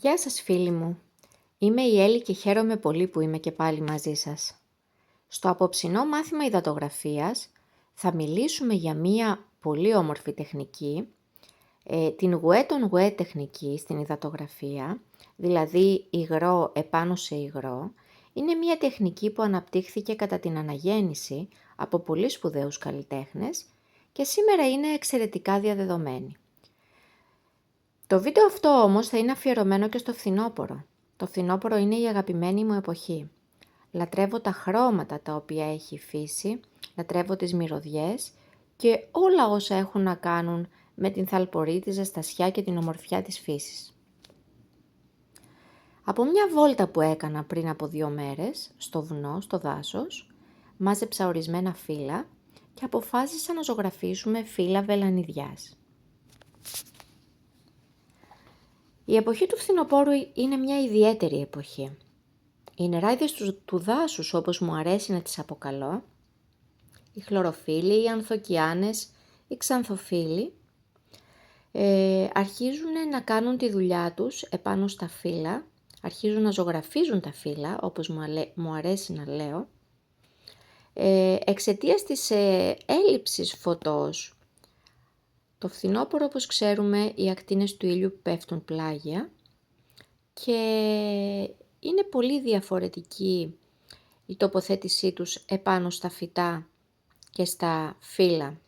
Γεια σας φίλοι μου, είμαι η Έλλη και χαίρομαι πολύ που είμαι και πάλι μαζί σας. Στο απόψινό μάθημα υδατογραφίας θα μιλήσουμε για μία πολύ όμορφη τεχνική, την wet on wet τεχνική στην υδατογραφία, δηλαδή υγρό επάνω σε υγρό. Είναι μία τεχνική που αναπτύχθηκε κατά την αναγέννηση από πολύ σπουδαίους καλλιτέχνες και σήμερα είναι εξαιρετικά διαδεδομένη. Το βίντεο αυτό όμως θα είναι αφιερωμένο και στο φθινόπωρο. Το φθινόπωρο είναι η αγαπημένη μου εποχή. Λατρεύω τα χρώματα τα οποία έχει η φύση, λατρεύω τις μυρωδιές και όλα όσα έχουν να κάνουν με την θαλπορή, τη ζεστασιά και την ομορφιά της φύσης. Από μια βόλτα που έκανα πριν από 2 μέρες, στο βουνό, στο δάσος, μάζεψα ορισμένα φύλλα και αποφάσισα να ζωγραφίσουμε φύλλα βελανιδιάς. Η εποχή του φθινοπόρου είναι μια ιδιαίτερη εποχή. Οι νεράιδες του δάσους, όπως μου αρέσει να τις αποκαλώ, οι χλωροφύλλοι, οι ανθοκιάνες, οι ξανθοφύλλοι, αρχίζουν να κάνουν τη δουλειά τους επάνω στα φύλλα, αρχίζουν να ζωγραφίζουν τα φύλλα, όπως μου αρέσει να λέω, εξαιτίας της έλλειψης φωτός. Το φθινόπωρο, όπως ξέρουμε, οι ακτίνες του ήλιου πέφτουν πλάγια και είναι πολύ διαφορετική η τοποθέτησή τους επάνω στα φυτά και στα φύλλα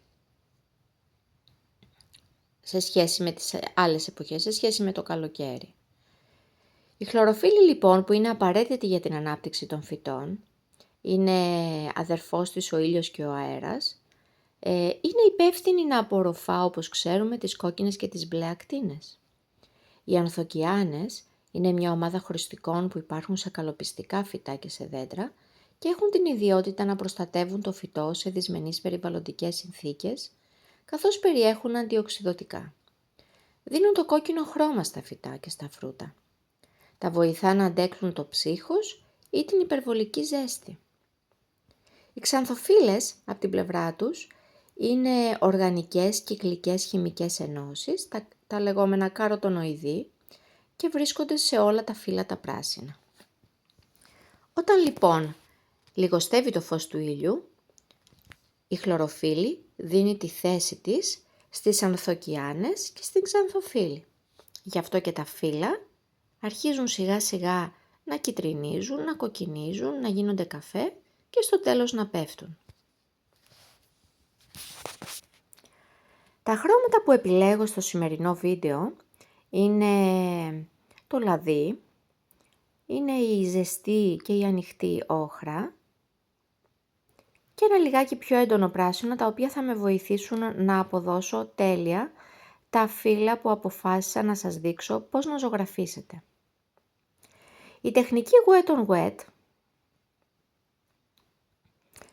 σε σχέση με τις άλλες εποχές, σε σχέση με το καλοκαίρι. Η χλωροφύλλη λοιπόν, που είναι απαραίτητη για την ανάπτυξη των φυτών, είναι αδερφός της ο ήλιος και ο αέρας, είναι υπεύθυνη να απορροφά, όπως ξέρουμε, τις κόκκινες και τις μπλε ακτίνες. Οι ανθοκιάνες είναι μια ομάδα χρηστικών που υπάρχουν σε καλοπιστικά φυτά και σε δέντρα και έχουν την ιδιότητα να προστατεύουν το φυτό σε δυσμενείς περιβαλλοντικές συνθήκες, καθώς περιέχουν αντιοξυδωτικά. Δίνουν το κόκκινο χρώμα στα φυτά και στα φρούτα. Τα βοηθά να αντέξουν το ψύχος ή την υπερβολική ζέστη. Οι ξανθοφύλλες, από την πλευρά τους, είναι οργανικές κυκλικές χημικές ενώσεις, τα λεγόμενα καροτονοειδή, και βρίσκονται σε όλα τα φύλλα τα πράσινα. Όταν λοιπόν λιγοστεύει το φως του ήλιου, η χλωροφύλλη δίνει τη θέση της στις ανθοκιάνες και στην ξανθοφύλλη. Γι' αυτό και τα φύλλα αρχίζουν σιγά σιγά να κιτρινίζουν, να κοκκινίζουν, να γίνονται καφέ και στο τέλος να πέφτουν. Τα χρώματα που επιλέγω στο σημερινό βίντεο είναι το λαδί, είναι η ζεστή και η ανοιχτή όχρα και ένα λιγάκι πιο έντονο πράσινο, τα οποία θα με βοηθήσουν να αποδώσω τέλεια τα φύλλα που αποφάσισα να σας δείξω πώς να ζωγραφίσετε. Η τεχνική wet on wet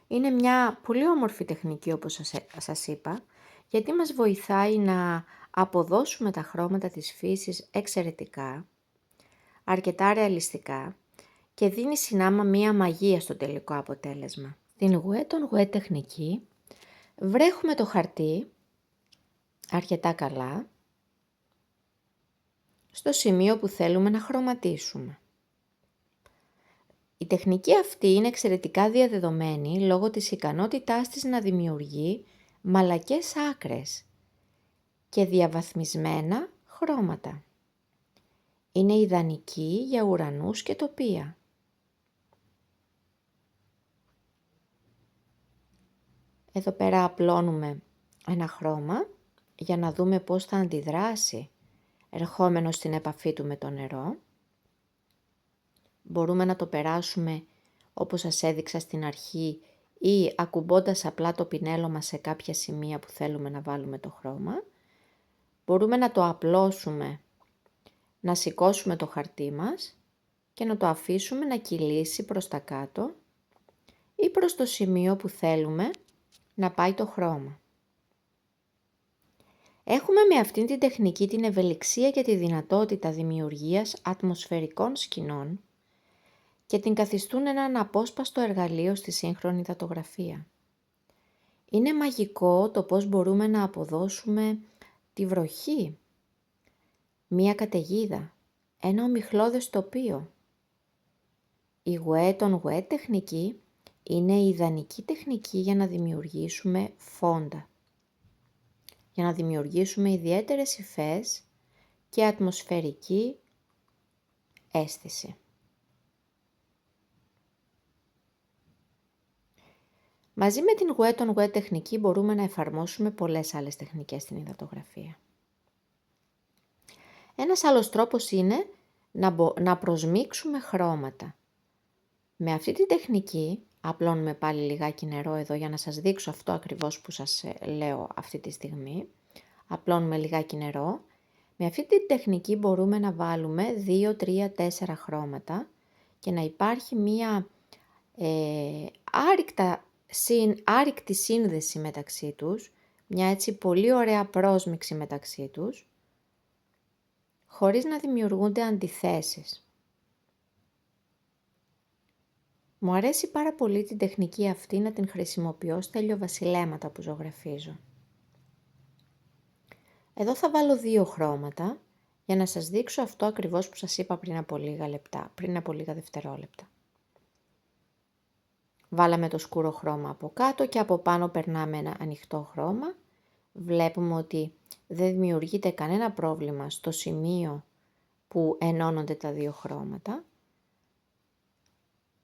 είναι μια πολύ όμορφη τεχνική, όπως σας είπα, γιατί μας βοηθάει να αποδώσουμε τα χρώματα της φύσης εξαιρετικά, αρκετά ρεαλιστικά και δίνει συνάμα μία μαγεία στο τελικό αποτέλεσμα. Στην wet on wet τεχνική βρέχουμε το χαρτί αρκετά καλά στο σημείο που θέλουμε να χρωματίσουμε. Η τεχνική αυτή είναι εξαιρετικά διαδεδομένη λόγω της ικανότητάς της να δημιουργεί μαλακές άκρες και διαβαθμισμένα χρώματα. Είναι ιδανική για ουρανούς και τοπία. Εδώ πέρα απλώνουμε ένα χρώμα για να δούμε πώς θα αντιδράσει ερχόμενο στην επαφή του με το νερό. Μπορούμε να το περάσουμε όπως σας έδειξα στην αρχή ή ακουμπώντας απλά το πινέλο σε κάποια σημεία που θέλουμε να βάλουμε το χρώμα. Μπορούμε να το απλώσουμε, να σηκώσουμε το χαρτί μας και να το αφήσουμε να κυλήσει προς τα κάτω ή προς το σημείο που θέλουμε να πάει το χρώμα. Έχουμε με αυτήν την τεχνική την ευελιξία και τη δυνατότητα δημιουργίας ατμοσφαιρικών σκηνών και την καθιστούν ένα αναπόσπαστο εργαλείο στη σύγχρονη υδατογραφία. Είναι μαγικό το πώς μπορούμε να αποδώσουμε τη βροχή, μία καταιγίδα, ένα ομιχλώδες τοπίο. Η wet on wet τεχνική είναι η ιδανική τεχνική για να δημιουργήσουμε φόντα. Για να δημιουργήσουμε ιδιαίτερες υφές και ατμοσφαιρική αίσθηση. Μαζί με την wet on wet τεχνική μπορούμε να εφαρμόσουμε πολλές άλλες τεχνικές στην υδατογραφία. Ένας άλλος τρόπος είναι να προσμίξουμε χρώματα. Με αυτή τη τεχνική, απλώνουμε πάλι λιγάκι νερό εδώ για να σας δείξω αυτό ακριβώς που σας λέω αυτή τη στιγμή. Απλώνουμε λιγάκι νερό. Με αυτή τη τεχνική μπορούμε να βάλουμε 2, 3, 4 χρώματα και να υπάρχει μία άρρηκτη σύνδεση μεταξύ τους, μια έτσι πολύ ωραία πρόσμιξη μεταξύ τους, χωρίς να δημιουργούνται αντιθέσεις. Μου αρέσει πάρα πολύ την τεχνική αυτή να την χρησιμοποιώ στα ηλιοβασιλέματα που ζωγραφίζω. Εδώ θα βάλω 2 χρώματα για να σας δείξω αυτό ακριβώς που σας είπα πριν από λίγα δευτερόλεπτα. Βάλαμε το σκούρο χρώμα από κάτω και από πάνω περνάμε ένα ανοιχτό χρώμα. Βλέπουμε ότι δεν δημιουργείται κανένα πρόβλημα στο σημείο που ενώνονται τα 2 χρώματα.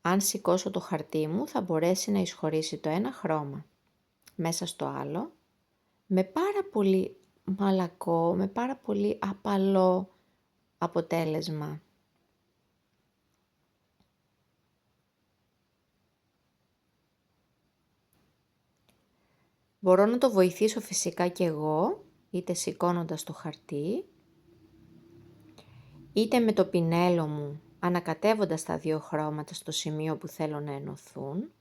Αν σηκώσω το χαρτί μου θα μπορέσει να εισχωρήσει το ένα χρώμα μέσα στο άλλο με πάρα πολύ μαλακό, με πάρα πολύ απαλό αποτέλεσμα. Μπορώ να το βοηθήσω φυσικά και εγώ, είτε σηκώνοντας το χαρτί, είτε με το πινέλο μου ανακατεύοντας τα 2 χρώματα στο σημείο που θέλω να ενωθούν.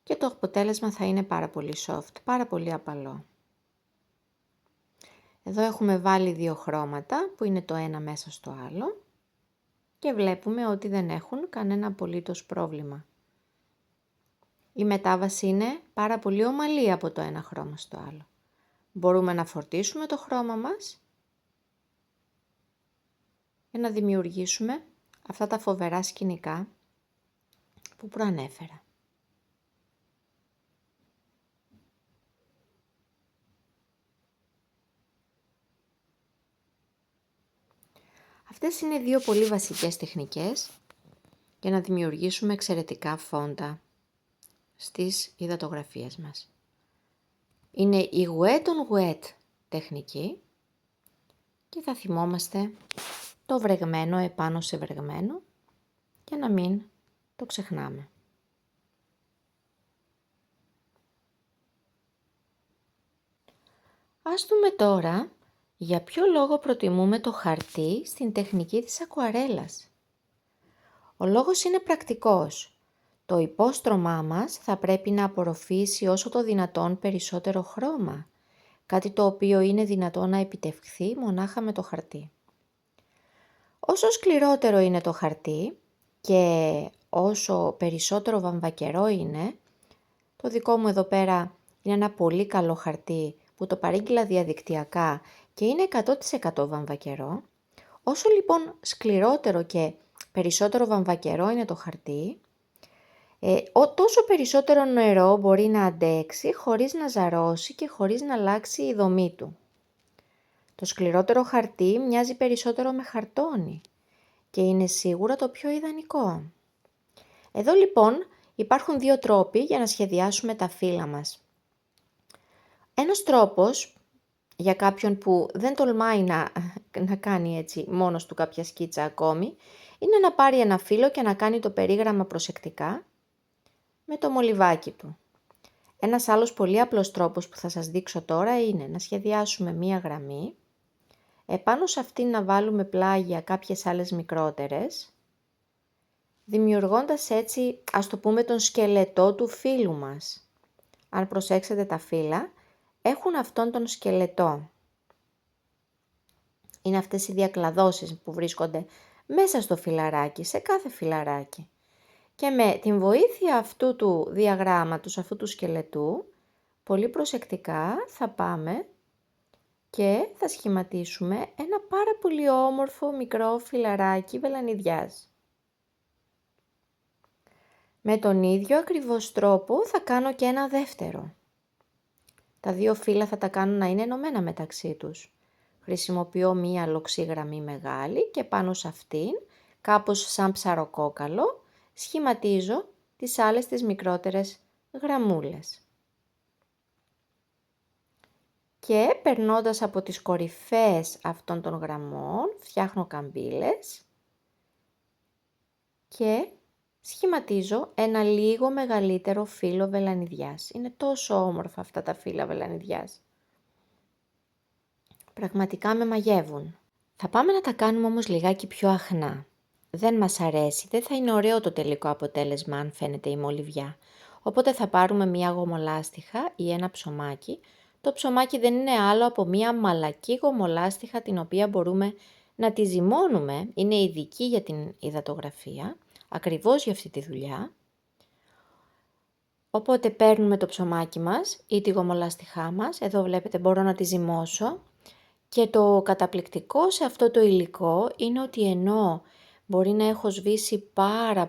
Και το αποτέλεσμα θα είναι πάρα πολύ soft, πάρα πολύ απαλό. Εδώ έχουμε βάλει 2 χρώματα που είναι το ένα μέσα στο άλλο και βλέπουμε ότι δεν έχουν κανένα απολύτως πρόβλημα. Η μετάβαση είναι πάρα πολύ ομαλή από το ένα χρώμα στο άλλο. Μπορούμε να φορτίσουμε το χρώμα μας για να δημιουργήσουμε αυτά τα φοβερά σκηνικά που προανέφερα. Αυτές είναι 2 πολύ βασικές τεχνικές για να δημιουργήσουμε εξαιρετικά φόντα στις υδατογραφίες μας. Είναι η wet on wet τεχνική και θα θυμόμαστε το βρεγμένο επάνω σε βρεγμένο για να μην το ξεχνάμε. Ας δούμε τώρα για ποιο λόγο προτιμούμε το χαρτί στην τεχνική της ακουαρέλας. Ο λόγος είναι πρακτικός. Το υπόστρωμά μας θα πρέπει να απορροφήσει όσο το δυνατόν περισσότερο χρώμα, κάτι το οποίο είναι δυνατό να επιτευχθεί μονάχα με το χαρτί. Όσο σκληρότερο είναι το χαρτί και όσο περισσότερο βαμβακερό είναι, το δικό μου εδώ πέρα είναι ένα πολύ καλό χαρτί που το παρήγγειλα διαδικτυακά και είναι 100% βαμβακερό. Όσο λοιπόν σκληρότερο και περισσότερο βαμβακερό είναι το χαρτί, τόσο περισσότερο νερό μπορεί να αντέξει χωρίς να ζαρώσει και χωρίς να αλλάξει η δομή του. Το σκληρότερο χαρτί μοιάζει περισσότερο με χαρτόνι και είναι σίγουρα το πιο ιδανικό. Εδώ λοιπόν υπάρχουν 2 τρόποι για να σχεδιάσουμε τα φύλλα μας. Ένας τρόπος για κάποιον που δεν τολμάει να κάνει έτσι μόνος του κάποια σκίτσα ακόμη, είναι να πάρει ένα φύλλο και να κάνει το περίγραμμα προσεκτικά με το μολυβάκι του. Ένας άλλος πολύ απλός τρόπος που θα σας δείξω τώρα είναι να σχεδιάσουμε μία γραμμή, επάνω σε αυτήν να βάλουμε πλάγια κάποιες άλλες μικρότερες, δημιουργώντας έτσι, ας το πούμε, τον σκελετό του φύλλου μας. Αν προσέξετε τα φύλλα, έχουν αυτόν τον σκελετό. Είναι αυτές οι διακλαδώσεις που βρίσκονται μέσα στο φυλαράκι, σε κάθε φυλαράκι. Και με την βοήθεια αυτού του διαγράμματος, αυτού του σκελετού, πολύ προσεκτικά θα πάμε και θα σχηματίσουμε ένα πάρα πολύ όμορφο μικρό φυλαράκι βελανιδιάς. Με τον ίδιο ακριβώς τρόπο θα κάνω και ένα δεύτερο. Τα δύο φύλλα θα τα κάνω να είναι ενωμένα μεταξύ τους. Χρησιμοποιώ μία λοξή γραμμή μεγάλη και πάνω σε αυτήν, κάπως σαν ψαροκόκαλο, σχηματίζω τις άλλες τις μικρότερες γραμμούλες. Και περνώντας από τις κορυφές αυτών των γραμμών, φτιάχνω καμπύλες και σχηματίζω ένα λίγο μεγαλύτερο φύλλο βελανιδιάς. Είναι τόσο όμορφα αυτά τα φύλλα βελανιδιάς. Πραγματικά με μαγεύουν. Θα πάμε να τα κάνουμε όμως λιγάκι πιο αχνά. Δεν μας αρέσει, δεν θα είναι ωραίο το τελικό αποτέλεσμα αν φαίνεται η μολυβιά. Οπότε θα πάρουμε μία γομολάστιχα ή ένα ψωμάκι. Το ψωμάκι δεν είναι άλλο από μία μαλακή γομολάστιχα την οποία μπορούμε να τη ζυμώνουμε. Είναι ειδική για την υδατογραφία, ακριβώς για αυτή τη δουλειά. Οπότε παίρνουμε το ψωμάκι μας ή τη γομολάστιχά μας. Εδώ βλέπετε μπορώ να τη ζυμώσω. Και το καταπληκτικό σε αυτό το υλικό είναι ότι ενώ μπορεί να έχω σβήσει πάρα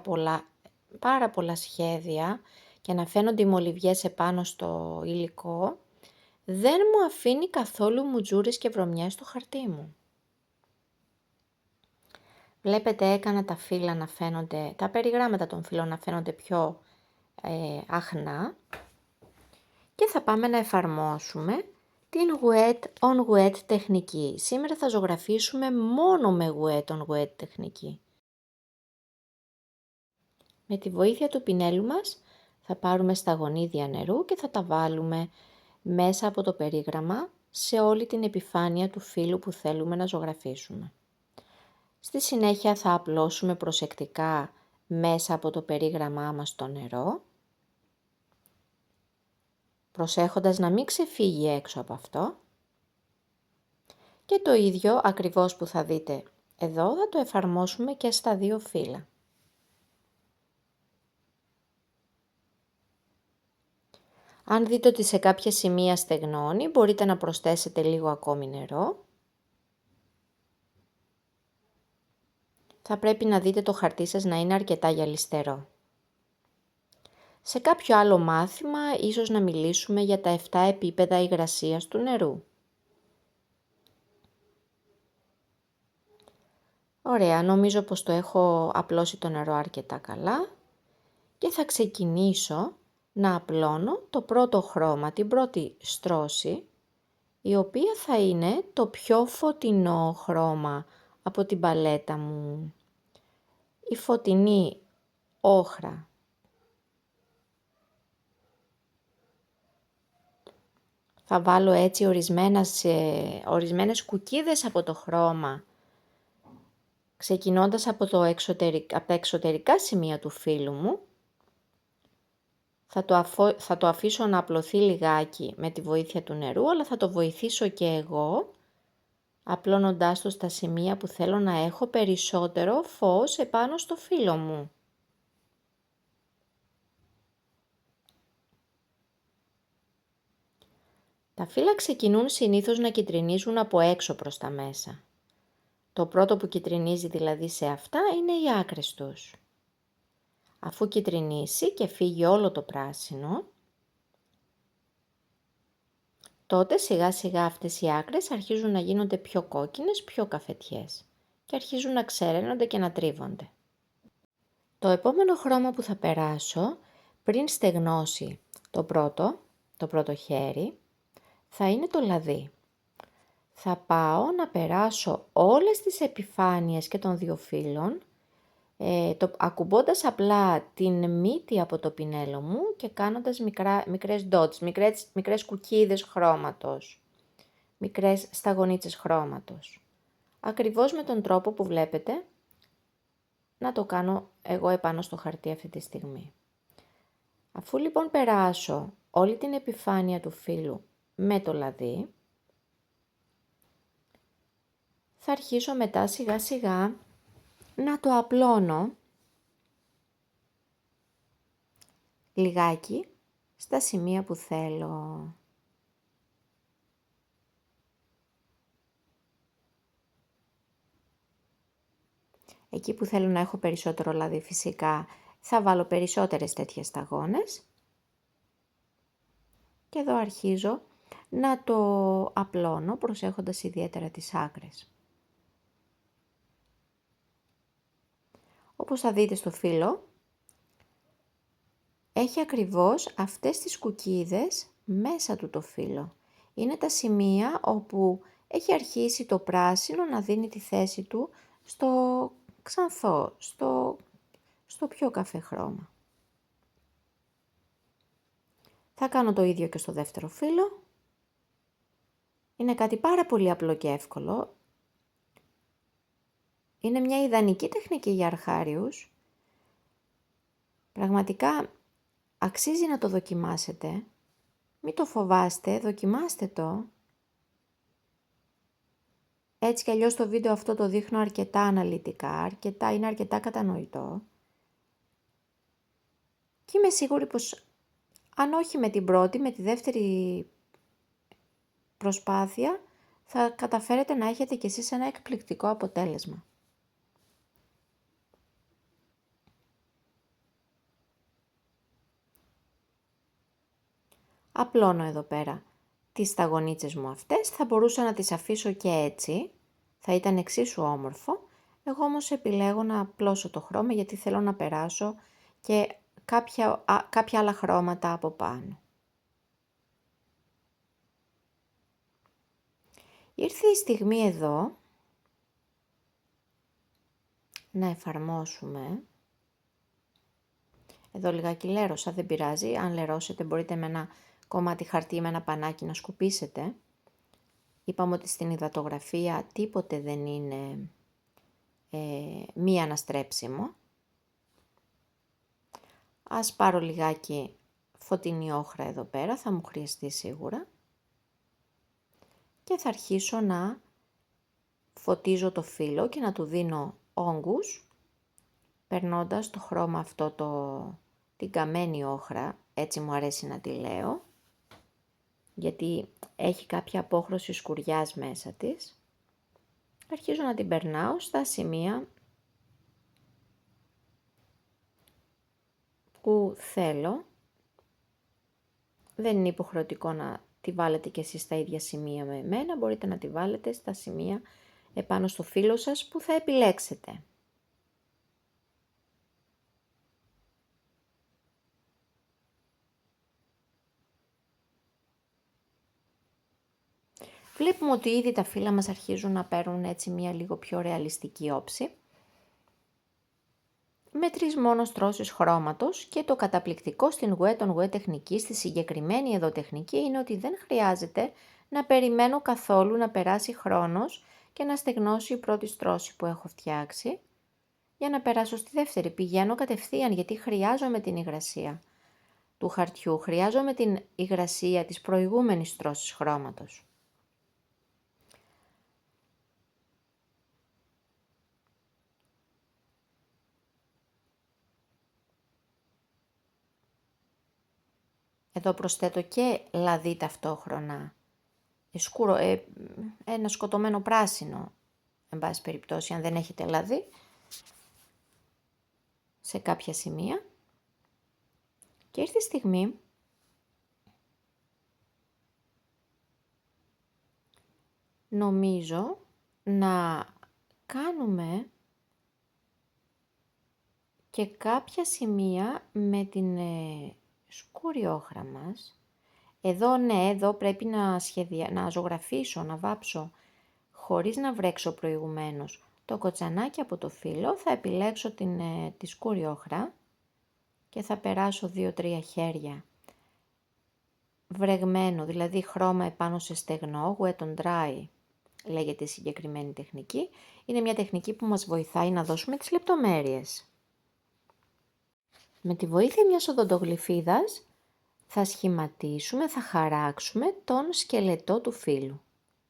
πολλά σχέδια και να φαίνονται οι μολυβιές επάνω στο υλικό, δεν μου αφήνει καθόλου μουτζούρες και βρωμιές στο χαρτί μου. Βλέπετε έκανα τα φύλλα να φαίνονται, τα περιγράμματα των φύλλων να φαίνονται πιο αχνά και θα πάμε να εφαρμόσουμε την wet on wet τεχνική. Σήμερα θα ζωγραφίσουμε μόνο με wet on wet τεχνική. Με τη βοήθεια του πινέλου μας θα πάρουμε σταγονίδια νερού και θα τα βάλουμε μέσα από το περίγραμμα σε όλη την επιφάνεια του φύλλου που θέλουμε να ζωγραφίσουμε. Στη συνέχεια θα απλώσουμε προσεκτικά μέσα από το περίγραμμά μας το νερό, προσέχοντας να μην ξεφύγει έξω από αυτό. Και το ίδιο ακριβώς που θα δείτε εδώ θα το εφαρμόσουμε και στα δύο φύλλα. Αν δείτε ότι σε κάποια σημεία στεγνώνει, μπορείτε να προσθέσετε λίγο ακόμη νερό. Θα πρέπει να δείτε το χαρτί σας να είναι αρκετά γυαλιστερό. Σε κάποιο άλλο μάθημα, ίσως να μιλήσουμε για τα 7 επίπεδα υγρασίας του νερού. Ωραία, νομίζω πως το έχω απλώσει το νερό αρκετά καλά και θα ξεκινήσω να απλώνω το πρώτο χρώμα, την πρώτη στρώση, η οποία θα είναι το πιο φωτεινό χρώμα από την παλέτα μου. Η φωτεινή όχρα. Θα βάλω έτσι ορισμένες κουκκίδες από το χρώμα, ξεκινώντας από τα εξωτερικά σημεία του φύλλου μου. Θα το αφήσω να απλωθεί λιγάκι με τη βοήθεια του νερού, αλλά θα το βοηθήσω και εγώ, απλώνοντάς το στα σημεία που θέλω να έχω περισσότερο φως επάνω στο φύλλο μου. Τα φύλλα ξεκινούν συνήθως να κυτρινίζουν από έξω προς τα μέσα. Το πρώτο που κυτρινίζει δηλαδή σε αυτά είναι οι άκρες τους. Αφού κυτρινίσει και φύγει όλο το πράσινο, τότε σιγά σιγά αυτές οι άκρες αρχίζουν να γίνονται πιο κόκκινες, πιο καφετιές και αρχίζουν να ξεραίνονται και να τρίβονται. Το επόμενο χρώμα που θα περάσω πριν στεγνώσει το πρώτο χέρι θα είναι το λαδί. Θα πάω να περάσω όλες τις επιφάνειες και των δύο φύλλων, ακουμπώντας απλά την μύτη από το πινέλο μου και κάνοντας μικρές dots, μικρές κουκκίδες χρώματος, μικρές σταγονίτσες χρώματος. Ακριβώς με τον τρόπο που βλέπετε να το κάνω εγώ επάνω στο χαρτί αυτή τη στιγμή. Αφού λοιπόν περάσω όλη την επιφάνεια του φύλλου με το λαδί, θα αρχίσω μετά σιγά σιγά να το απλώνω λιγάκι στα σημεία που θέλω. Εκεί που θέλω να έχω περισσότερο λάδι φυσικά θα βάλω περισσότερες τέτοιες σταγόνες. Και εδώ αρχίζω να το απλώνω προσέχοντας ιδιαίτερα τις άκρες. Όπως θα δείτε στο φύλλο, έχει ακριβώς αυτές τις κουκκίδες μέσα του το φύλλο. Είναι τα σημεία όπου έχει αρχίσει το πράσινο να δίνει τη θέση του στο ξανθό, στο πιο καφέ χρώμα. Θα κάνω το ίδιο και στο δεύτερο φύλλο. Είναι κάτι πάρα πολύ απλό και εύκολο. Είναι μια ιδανική τεχνική για αρχάριους. Πραγματικά αξίζει να το δοκιμάσετε. Μην το φοβάστε, δοκιμάστε το. Έτσι κι αλλιώς το βίντεο αυτό το δείχνω αρκετά αναλυτικά, είναι αρκετά κατανοητό. Και είμαι σίγουρη πως αν όχι με την πρώτη, με τη δεύτερη προσπάθεια, θα καταφέρετε να έχετε κι εσείς ένα εκπληκτικό αποτέλεσμα. Απλώνω εδώ πέρα τις σταγονίτσες μου αυτές, θα μπορούσα να τις αφήσω και έτσι, θα ήταν εξίσου όμορφο. Εγώ όμως επιλέγω να απλώσω το χρώμα γιατί θέλω να περάσω και κάποια άλλα χρώματα από πάνω. Ήρθε η στιγμή εδώ να εφαρμόσουμε. Εδώ λιγάκι λέρωσα, δεν πειράζει, αν λερώσετε μπορείτε με ένα κομμάτι χαρτί, με ένα πανάκι να σκουπίσετε. Είπαμε ότι στην υδατογραφία τίποτε δεν είναι μη αναστρέψιμο. Ας πάρω λιγάκι φωτεινή όχρα εδώ πέρα, θα μου χρειαστεί σίγουρα. Και θα αρχίσω να φωτίζω το φύλλο και να του δίνω όγκους, περνώντας το χρώμα αυτό την καμένη όχρα, έτσι μου αρέσει να τη λέω, γιατί έχει κάποια απόχρωση σκουριάς μέσα της. Αρχίζω να την περνάω στα σημεία που θέλω. Δεν είναι υποχρεωτικό να τη βάλετε και εσείς στα ίδια σημεία με εμένα, μπορείτε να τη βάλετε στα σημεία επάνω στο φύλλο σας που θα επιλέξετε. Βλέπουμε ότι ήδη τα φύλλα μας αρχίζουν να παίρνουν έτσι μια λίγο πιο ρεαλιστική όψη. Με 3 μόνο στρώσεις χρώματος και το καταπληκτικό στην Wet on Wet τεχνική, στη συγκεκριμένη εδώ τεχνική, είναι ότι δεν χρειάζεται να περιμένω καθόλου να περάσει χρόνος και να στεγνώσει η πρώτη στρώση που έχω φτιάξει για να περάσω στη δεύτερη. Πηγαίνω κατευθείαν γιατί χρειάζομαι την υγρασία του χαρτιού, χρειάζομαι την υγρασία της προηγούμενης στρώσης χρώματος. Εδώ προσθέτω και λαδί ταυτόχρονα, ένα σκοτωμένο πράσινο, εν πάση περιπτώσει, αν δεν έχετε λαδί, σε κάποια σημεία. Και ήρθε η στιγμή νομίζω να κάνουμε και κάποια σημεία με την σκούρη όχρα μας. Εδώ ναι, εδώ πρέπει να ζωγραφίσω, να βάψω χωρίς να βρέξω προηγουμένως το κοτσανάκι από το φύλλο. Θα επιλέξω τη σκούρη όχρα και θα περάσω 2-3 χέρια βρεγμένο, δηλαδή χρώμα επάνω σε στεγνό, wet on dry λέγεται η συγκεκριμένη τεχνική. Είναι μια τεχνική που μας βοηθάει να δώσουμε τις λεπτομέρειες. Με τη βοήθεια μιας οδοντογλυφίδας θα σχηματίσουμε, θα χαράξουμε τον σκελετό του φύλλου.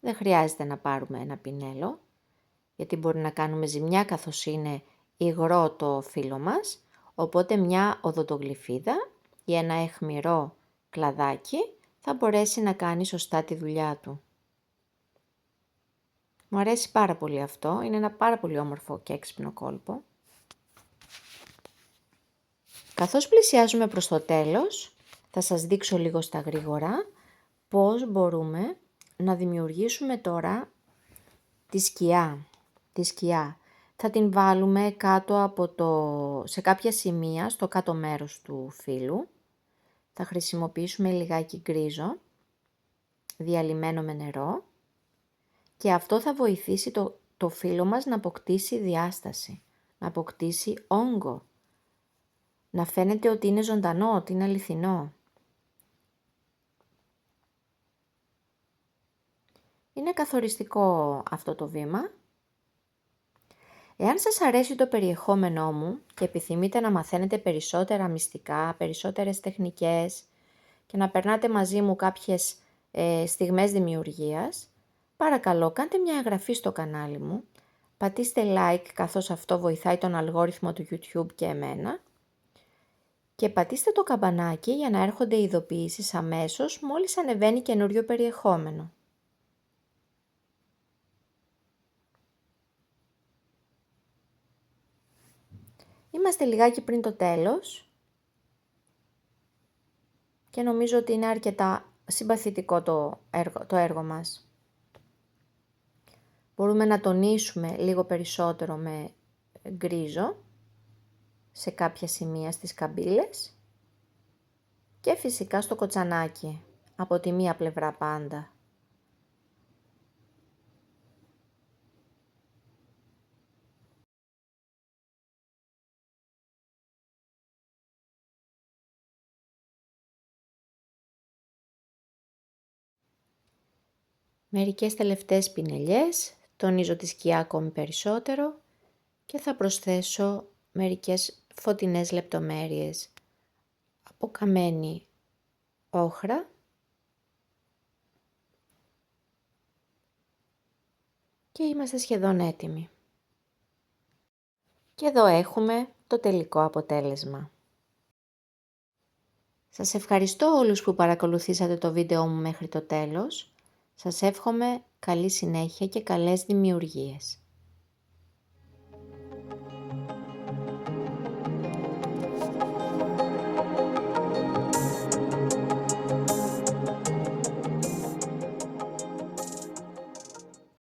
Δεν χρειάζεται να πάρουμε ένα πινέλο, γιατί μπορεί να κάνουμε ζημιά καθώς είναι υγρό το φύλλο μας, οπότε μια οδοντογλυφίδα ή ένα αιχμηρό κλαδάκι, θα μπορέσει να κάνει σωστά τη δουλειά του. Μου αρέσει πάρα πολύ αυτό, είναι ένα πάρα πολύ όμορφο και έξυπνο κόλπο. Καθώς πλησιάζουμε προς το τέλος, θα σας δείξω λίγο στα γρήγορα πώς μπορούμε να δημιουργήσουμε τώρα τη σκιά. Θα την βάλουμε κάτω σε κάποια σημεία στο κάτω μέρος του φύλου. Θα χρησιμοποιήσουμε λιγάκι γκρίζο, διαλυμένο με νερό, και αυτό θα βοηθήσει το φύλο μας να αποκτήσει διάσταση, να αποκτήσει όγκο, να φαίνεται ότι είναι ζωντανό, ότι είναι αληθινό. Είναι καθοριστικό αυτό το βήμα. Εάν σας αρέσει το περιεχόμενό μου και επιθυμείτε να μαθαίνετε περισσότερα μυστικά, περισσότερες τεχνικές και να περνάτε μαζί μου κάποιες στιγμές δημιουργίας, παρακαλώ κάντε μια εγγραφή στο κανάλι μου, πατήστε like καθώς αυτό βοηθάει τον αλγόριθμο του YouTube και εμένα και πατήστε το καμπανάκι για να έρχονται ειδοποιήσεις αμέσως μόλις ανεβαίνει καινούριο περιεχόμενο. Είμαστε λιγάκι πριν το τέλος και νομίζω ότι είναι αρκετά συμπαθητικό το έργο μας. Μπορούμε να τονίσουμε λίγο περισσότερο με γκρίζο σε κάποια σημεία στις καμπύλες και φυσικά στο κοτσανάκι, από τη μία πλευρά πάντα. Μερικές τελευταίες πινελιές, τονίζω τη σκιά ακόμη περισσότερο και θα προσθέσω μερικές φωτεινές λεπτομέρειες από καμένη όχρα και είμαστε σχεδόν έτοιμοι. Και εδώ έχουμε το τελικό αποτέλεσμα. Σας ευχαριστώ όλους που παρακολουθήσατε το βίντεο μου μέχρι το τέλος. Σας εύχομαι καλή συνέχεια και καλές δημιουργίες.